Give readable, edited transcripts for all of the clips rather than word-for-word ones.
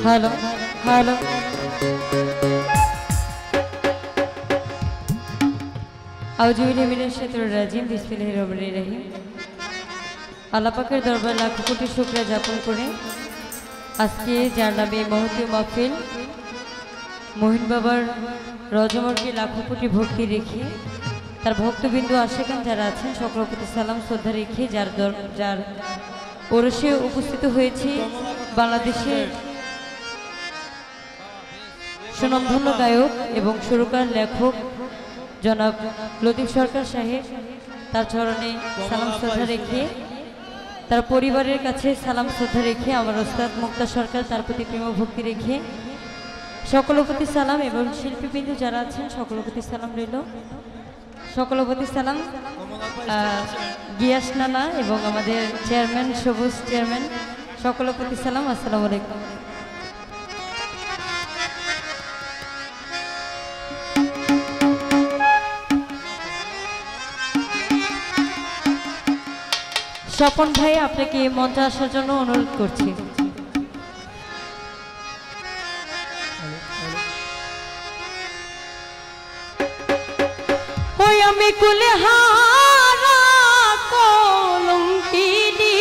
Hello hello आउजुबिल्लाहिमिनाश-शाइतानिर-राजीम बिस्मिल्लाहिर-रहमानिर-रहीम। আল্লাহ পাকের দরবারে লাখ কোটি শুকরিয়া জ্ঞাপন করে আজকে যার নামে মহতীয় মাহফিল মহিন বাবার রজমরকে লাখ কোটি ভক্তি রেখে তার ভক্তবিন্দু আশিকান যারা আছেন সকলের প্রতি সালাম শ্রদ্ধা রেখে যার ওরসে উপস্থিত হয়েছে বাংলাদেশের সুনামধন্য গায়ক এবং সুরকার লেখক জনাব লতিফ সরকার সাহেব, তার চরণে সালাম শ্রদ্ধা রেখে তার পরিবারের কাছে সালাম শ্রদ্ধা রেখে আমার ওস্তাদ মুক্তা সরকার তার প্রতি প্রেম ভক্তি রেখে সকলের প্রতি সালাম এবং শিল্পীবৃন্দ যারা আছেন সকলের প্রতি সালাম রইল। সকলের প্রতি সালাম গিয়াস নানা এবং আমাদের চেয়ারম্যান সবুজ চেয়ারম্যান সকলের প্রতি সালাম। আসসালামু আলাইকুম। স্বপন ভাই আপনাকে মঞ্চে আসার জন্য অনুরোধ করছি। ওই আমি কুলহারা কলঙ্কিনী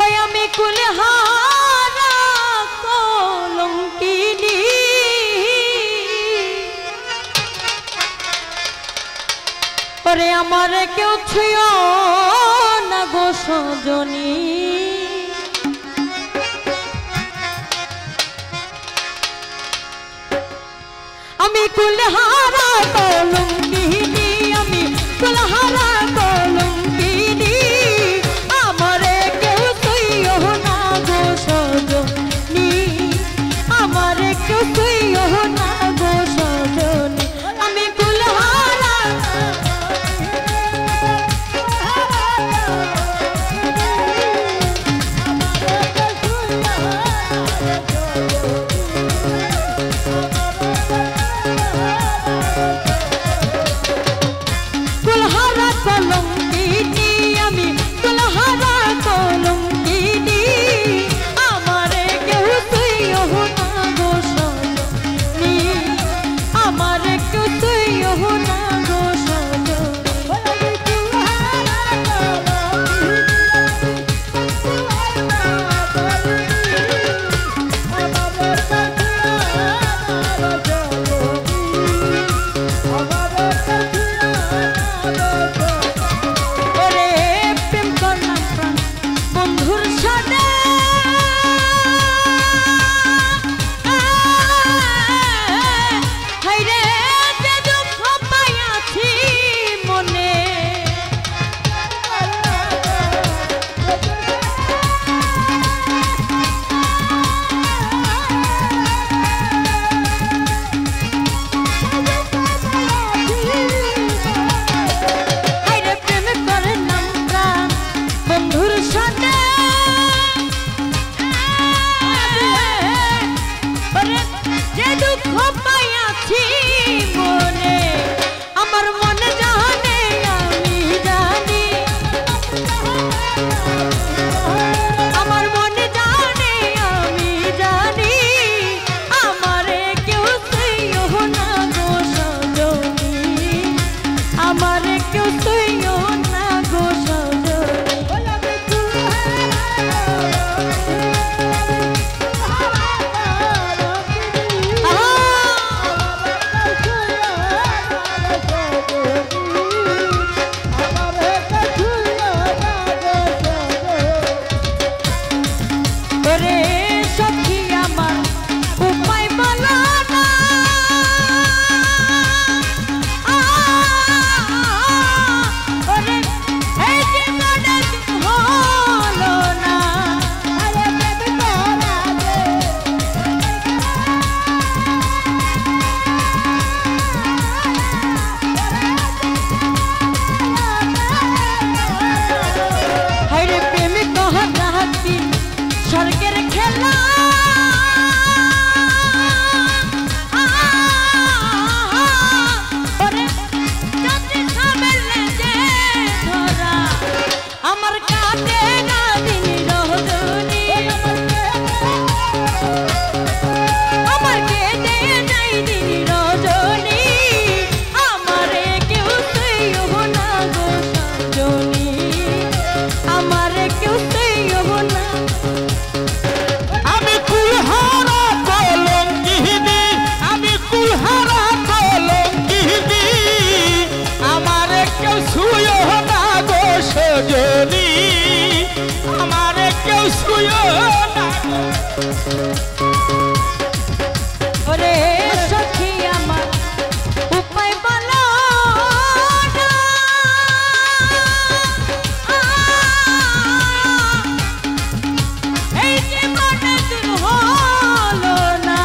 ওই আমি কুলহারা কলঙ্কিনী ওরে আমার কেউ ছুঁয়ো না গো সজনী আমি কুলহারা কলঙ্কিনী আমি কুলহারা কলঙ্কিনী আমারে কেউ ছুঁয়ো না গো সজনী আমারে কেউ ছুঁয়ো না গো সজনী আমি কুলহারা ওরে সখী আমার উপায় বলো না, এই জীবনে দূর হলো না।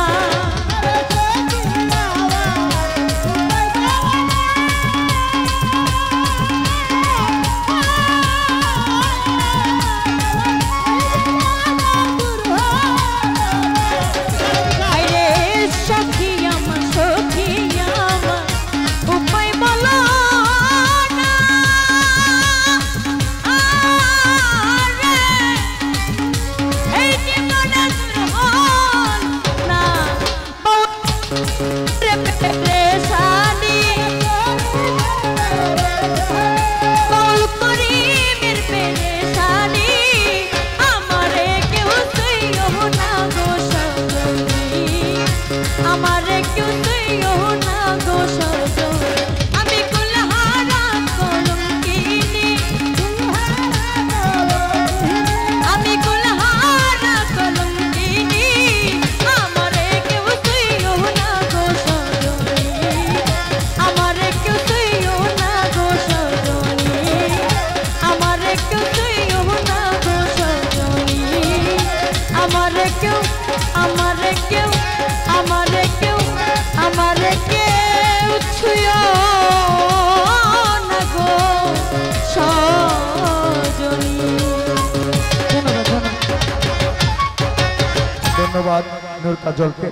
ধন্যবাদ নূর কাজলকে।